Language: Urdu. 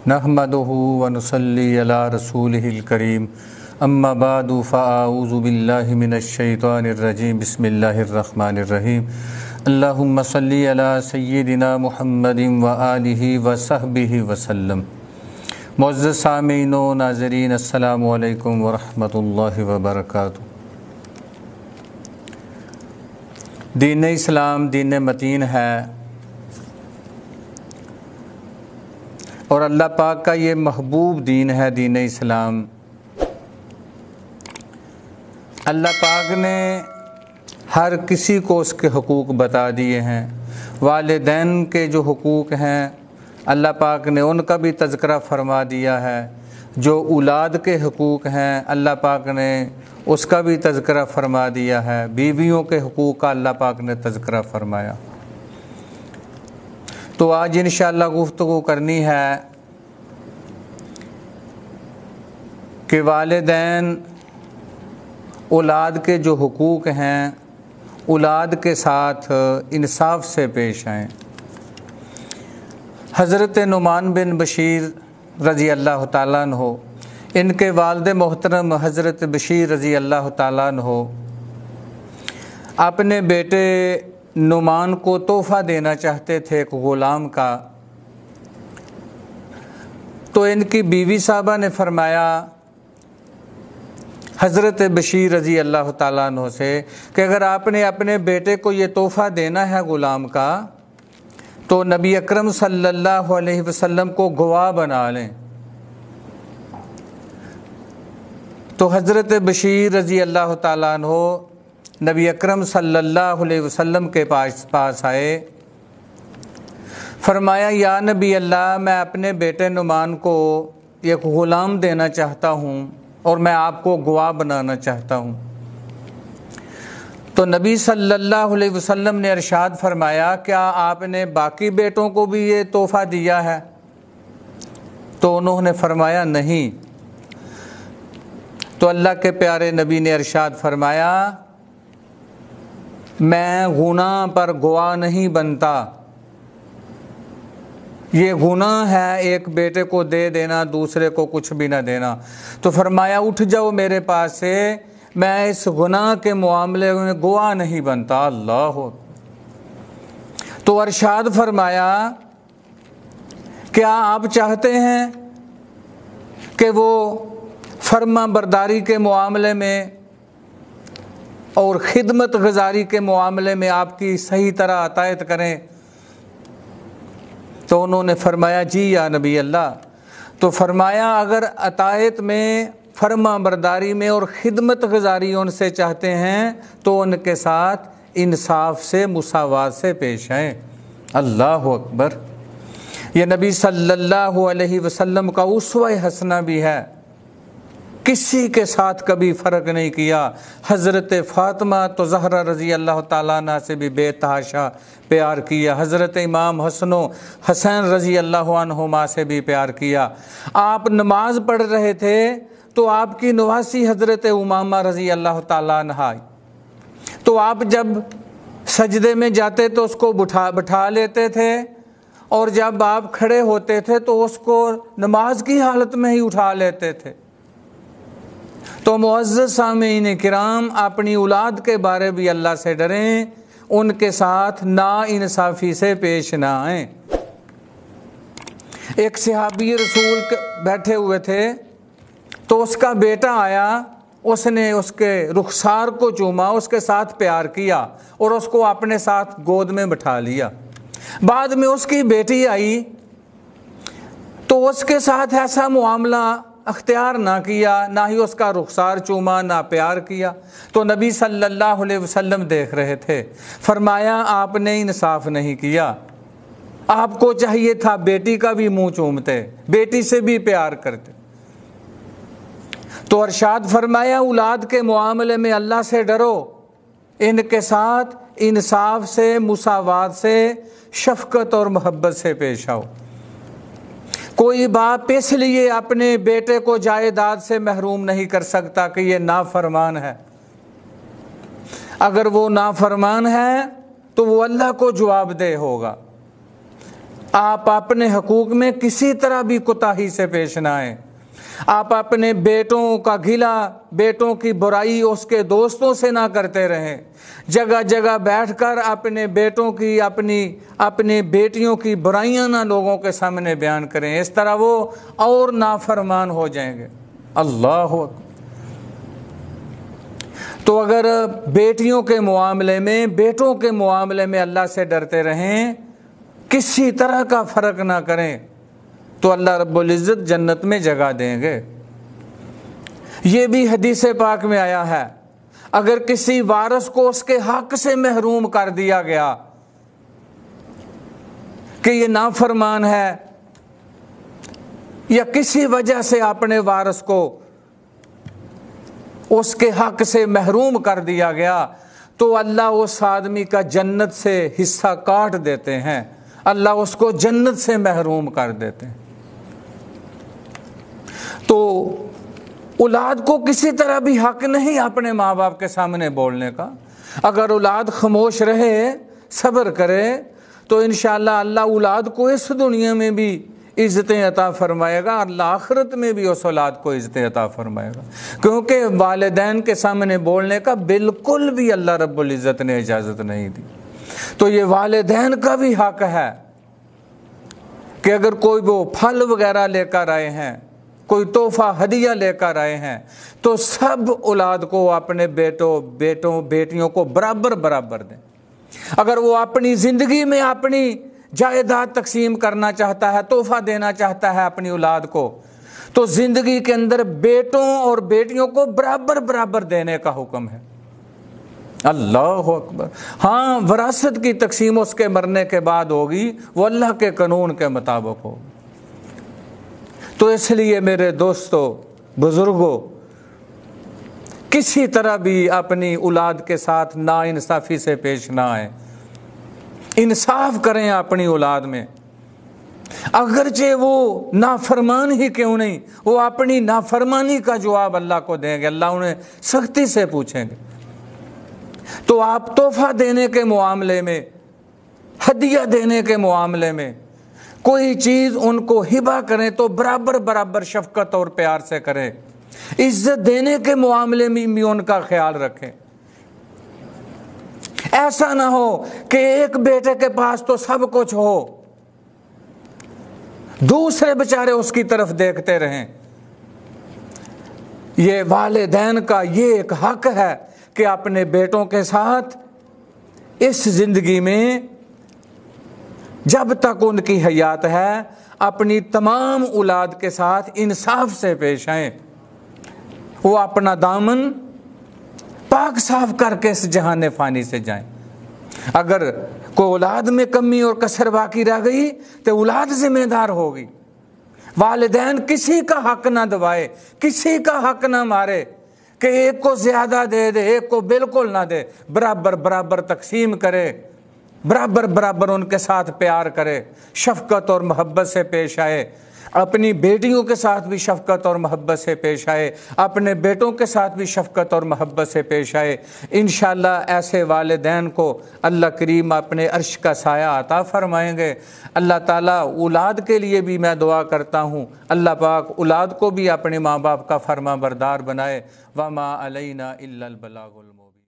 نحمدہ ونصلی علی رسولہ الکریم اما بعد فاعوذ باللہ من الشیطان الرجیم بسم اللہ الرحمن الرحیم اللہم صلی علی سیدنا محمد وآلہ وصحبہ وسلم۔ معزز سامعین و ناظرین، السلام علیکم ورحمۃ اللہ وبرکاتہ۔ دین اسلام دین متین ہے اور اللہ پاک کا یہ محبوب دین ہے دین اسلام۔ اللہ پاک نے ہر کسی کو اس کے حقوق بتا دیے ہیں۔ والدین کے جو حقوق ہیں اللہ پاک نے ان کا بھی تذکرہ فرما دیا ہے۔ جو اولاد کے حقوق ہیں اللہ پاک نے اس کا بھی تذکرہ فرما دیا ہے۔ بیویوں کے حقوق کا اللہ پاک نے تذکرہ فرمایا۔ تو آج انشاءاللہ گفتگو کرنی ہے کہ والدین اولاد کے جو حقوق ہیں اولاد کے ساتھ انصاف سے پیش آئیں۔ حضرت نعمان بن بشیر رضی اللہ تعالیٰ عنہ، ان کے والد محترم حضرت بشیر رضی اللہ تعالیٰ عنہ اپنے بیٹے نعمان کو تحفہ دینا چاہتے تھے ایک غلام کا۔ تو ان کی بیوی صاحبہ نے فرمایا حضرت بشیر رضی اللہ تعالیٰ عنہ سے کہ اگر آپ نے اپنے بیٹے کو یہ تحفہ دینا ہے غلام کا تو نبی اکرم صلی اللہ علیہ وسلم کو گواہ بنا لیں۔ تو حضرت بشیر رضی اللہ تعالیٰ عنہ نبی اکرم صلی اللہ علیہ وسلم کے پاس آئے، فرمایا یا نبی اللہ، میں اپنے بیٹے نعمان کو ایک غلام دینا چاہتا ہوں اور میں آپ کو گواہ بنانا چاہتا ہوں۔ تو نبی صلی اللہ علیہ وسلم نے ارشاد فرمایا کیا آپ نے باقی بیٹوں کو بھی یہ تحفہ دیا ہے؟ تو انہوں نے فرمایا نہیں۔ تو اللہ کے پیارے نبی نے ارشاد فرمایا میں گناہ پر گواہ نہیں بنتا، یہ گناہ ہے ایک بیٹے کو دے دینا دوسرے کو کچھ بھی نہ دینا۔ تو فرمایا اٹھ جاؤ میرے پاس سے، میں اس گناہ کے معاملے میں گواہ نہیں بنتا۔ اللہ تو ارشاد فرمایا کیا آپ چاہتے ہیں کہ وہ فرما برداری کے معاملے میں اور خدمت گزاری کے معاملے میں آپ کی صحیح طرح اطاعت کریں؟ تو انہوں نے فرمایا جی یا نبی اللہ۔ تو فرمایا اگر اطاعت میں، فرما برداری میں اور خدمت گزاری ان سے چاہتے ہیں تو ان کے ساتھ انصاف سے مساوات سے پیش آئیں۔ اللہ اکبر! یہ نبی صلی اللہ علیہ وسلم کا اسوہ حسنہ بھی ہے۔ کسی کے ساتھ کبھی فرق نہیں کیا۔ حضرت فاطمہ تو زہرا رضی اللہ تعالیٰ عنہ سے بھی بے تحاشا پیار کیا، حضرت امام حسن و حسین رضی اللہ عنہما سے بھی پیار کیا۔ آپ نماز پڑھ رہے تھے تو آپ کی نواسی حضرت امامہ رضی اللہ تعالیٰ عنہ، تو آپ جب سجدے میں جاتے تو اس کو بٹھا لیتے تھے اور جب آپ کھڑے ہوتے تھے تو اس کو نماز کی حالت میں ہی اٹھا لیتے تھے۔ تو معزز سامعین کرام، اپنی اولاد کے بارے بھی اللہ سے ڈریں، ان کے ساتھ نا انصافی سے پیش نہ آئیں۔ ایک صحابی رسول بیٹھے ہوئے تھے تو اس کا بیٹا آیا، اس نے اس کے رخسار کو چوما، اس کے ساتھ پیار کیا اور اس کو اپنے ساتھ گود میں بٹھا لیا۔ بعد میں اس کی بیٹی آئی تو اس کے ساتھ ایسا معاملہ اختیار نہ کیا، نہ ہی اس کا رخسار چوما، نہ پیار کیا۔ تو نبی صلی اللہ علیہ وسلم دیکھ رہے تھے، فرمایا آپ نے انصاف نہیں کیا، آپ کو چاہیے تھا بیٹی کا بھی منہ چومتے، بیٹی سے بھی پیار کرتے۔ تو ارشاد فرمایا اولاد کے معاملے میں اللہ سے ڈرو، ان کے ساتھ انصاف سے، مساوات سے، شفقت اور محبت سے پیش آؤ۔ کوئی باپ اس لیے اپنے بیٹے کو جائیداد سے محروم نہیں کر سکتا کہ یہ نافرمان ہے۔ اگر وہ نافرمان ہے تو وہ اللہ کو جواب دہ ہوگا۔ آپ اپنے حقوق میں کسی طرح بھی کوتاہی سے پیش نہ آئیں۔ آپ اپنے بیٹوں کا گلہ، بیٹوں کی برائی اس کے دوستوں سے نہ کرتے رہیں۔ جگہ جگہ بیٹھ کر اپنے بیٹوں کی، اپنی بیٹیوں کی برائیاں نہ لوگوں کے سامنے بیان کریں، اس طرح وہ اور نافرمان ہو جائیں گے۔ اللہ اکبر۔ تو اگر بیٹیوں کے معاملے میں، بیٹوں کے معاملے میں اللہ سے ڈرتے رہیں، کسی طرح کا فرق نہ کریں، تو اللہ رب العزت جنت میں جگہ دیں گے۔ یہ بھی حدیث پاک میں آیا ہے، اگر کسی وارث کو اس کے حق سے محروم کر دیا گیا کہ یہ نافرمان ہے، یا کسی وجہ سے اپنے وارث کو اس کے حق سے محروم کر دیا گیا، تو اللہ اس آدمی کا جنت سے حصہ کاٹ دیتے ہیں، اللہ اس کو جنت سے محروم کر دیتے ہیں۔ تو اولاد کو کسی طرح بھی حق نہیں اپنے ماں باپ کے سامنے بولنے کا۔ اگر اولاد خاموش رہے، صبر کرے، تو انشاءاللہ اللہ اولاد کو اس دنیا میں بھی عزتیں عطا فرمائے گا، اللہ آخرت میں بھی اس اولاد کو عزتیں عطا فرمائے گا، کیونکہ والدین کے سامنے بولنے کا بالکل بھی اللہ رب العزت نے اجازت نہیں دی۔ تو یہ والدین کا بھی حق ہے کہ اگر کوئی وہ پھل وغیرہ لے کر آئے ہیں، کوئی تحفہ ہدیہ لے کر آئے ہیں، تو سب اولاد کو، اپنے بیٹیوں کو برابر دیں۔ اگر وہ اپنی زندگی میں اپنی جائیداد تقسیم کرنا چاہتا ہے، تحفہ دینا چاہتا ہے اپنی اولاد کو، تو زندگی کے اندر بیٹوں اور بیٹیوں کو برابر دینے کا حکم ہے۔ اللہ اکبر۔ ہاں، وراثت کی تقسیم اس کے مرنے کے بعد ہوگی، وہ اللہ کے قانون کے مطابق ہوگی۔ تو اس لیے میرے دوستو، بزرگوں، کسی طرح بھی اپنی اولاد کے ساتھ ناانصافی سے پیش نہ آئیں، انصاف کریں اپنی اولاد میں۔ اگرچہ وہ نافرمان ہی کیوں نہیں، وہ اپنی نافرمانی کا جواب اللہ کو دیں گے، اللہ انہیں سختی سے پوچھیں گے۔ تو آپ تحفہ دینے کے معاملے میں، ہدیہ دینے کے معاملے میں، کوئی چیز ان کو ہبہ کریں تو برابر شفقت اور پیار سے کریں۔ عزت دینے کے معاملے میں بھی ان کا خیال رکھیں۔ ایسا نہ ہو کہ ایک بیٹے کے پاس تو سب کچھ ہو، دوسرے بیچارے اس کی طرف دیکھتے رہیں۔ یہ والدین کا یہ ایک حق ہے کہ اپنے بیٹوں کے ساتھ اس زندگی میں جب تک ان کی حیات ہے اپنی تمام اولاد کے ساتھ انصاف سے پیش آئیں، وہ اپنا دامن پاک صاف کر کے اس جہان فانی سے جائیں۔ اگر کوئی اولاد میں کمی اور کسر باقی رہ گئی تو اولاد ذمہ دار ہوگی۔ والدین کسی کا حق نہ دبائے، کسی کا حق نہ مارے کہ ایک کو زیادہ دے دے، ایک کو بالکل نہ دے، برابر تقسیم کرے، برابر ان کے ساتھ پیار کرے، شفقت اور محبت سے پیش آئے، اپنی بیٹیوں کے ساتھ بھی شفقت اور محبت سے پیش آئے، اپنے بیٹوں کے ساتھ بھی شفقت اور محبت سے پیش آئے۔ انشاءاللہ ایسے والدین کو اللہ کریم اپنے عرش کا سایہ عطا فرمائیں گے۔ اللہ تعالیٰ اولاد کے لیے بھی میں دعا کرتا ہوں، اللہ پاک اولاد کو بھی اپنے ماں باپ کا فرما بردار بنائے۔ وما علینا الا البلاغ المبین۔